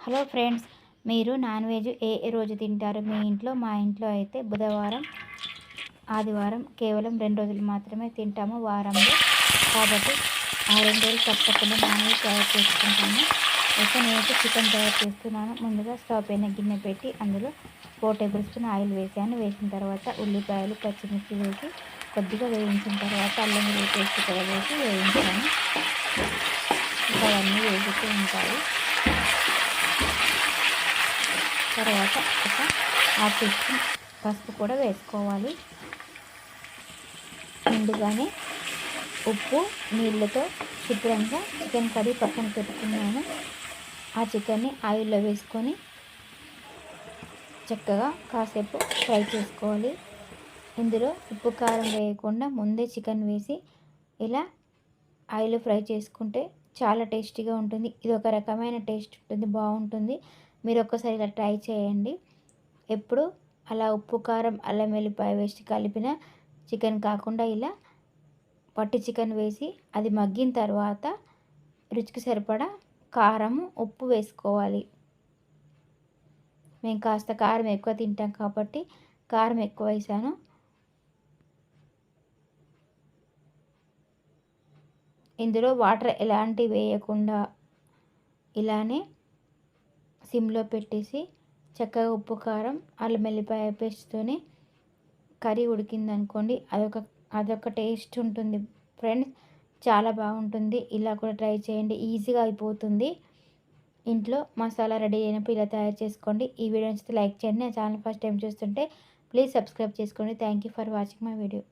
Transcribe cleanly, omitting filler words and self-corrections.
Hello friends, మీరు non veg ఏ రోజు తింటారు మీ ఇంట్లో? మా ఇంట్లో అయితే బుధవారం, ఆదివారం కేవలం 2 రోజులు మాత్రమే తింటాము వారంలో. కాబట్టి ఆ 2 రోజులు తప్పకుండా నాన్ వెజ్ తయారు చేసుకుంటాము. అయితే నేనైతే చికెన్ తయారు చేస్తున్నాను. ముందుగా స్టవ్ పైన గిన్నె పెట్టి అందులో 4 టేబుల్ స్పూన్ ఆయిల్ వేసాను. వేసిన తర్వాత ఉల్లిపాయలు, పచ్చిమిర్చి వేసి కొద్దిగా వేయించిన తర్వాత అల్లం వెల్లుల్లి పేస్ట్ కూడా వేసి వేయించాను. ఇంకా అవన్నీ వేగుతూ ఉంటాయి. తర్వాత ఒక హాఫ్ టీ స్పూన్ పసుపు కూడా వేసుకోవాలి. ముందుగానే ఉప్పు నీళ్ళతో శుభ్రంగా చికెన్ కర్రీ పక్కన పెట్టుకున్నాను. ఆ చికెన్ని ఆయిల్లో వేసుకొని చక్కగా కాసేపు ఫ్రై చేసుకోవాలి. ఇందులో ఉప్పు కారం వేయకుండా ముందే చికెన్ వేసి ఇలా ఆయిల్ ఫ్రై చేసుకుంటే చాలా టేస్టీగా ఉంటుంది. ఇది ఒక రకమైన టేస్ట్ ఉంటుంది, బాగుంటుంది. మీరు ఒక్కసారి ఇలా ట్రై చేయండి. ఎప్పుడు అలా ఉప్పు కారం అల్లం వెల్లిపాయ వేసి కలిపిన చికెన్ కాకుండా ఇలా పట్టి చికెన్ వేసి అది మగ్గిన తర్వాత రుచికి సరిపడా కారము ఉప్పు వేసుకోవాలి. మేము కాస్త కారం ఎక్కువ తింటాం కాబట్టి కారం ఎక్కువ వేసాను. ఇందులో వాటర్ ఎలాంటివి వేయకుండా ఇలానే సిమ్లో పెట్టేసి చక్కగా ఉప్పు కారం అల్లం వెల్లిపాయ పేస్ట్తోనే కర్రీ ఉడికిందనుకోండి, అదొక టేస్ట్ ఉంటుంది ఫ్రెండ్స్, చాలా బాగుంటుంది. ఇలా కూడా ట్రై చేయండి, ఈజీగా అయిపోతుంది. ఇంట్లో మసాలా రెడీ అయినప్పుడు ఇలా తయారు చేసుకోండి. ఈ వీడియో నచ్చితే లైక్ చేయండి. నా ఛానల్ ఫస్ట్ టైం చూస్తుంటే ప్లీజ్ సబ్స్క్రైబ్ చేసుకోండి. Thank you for watching my video.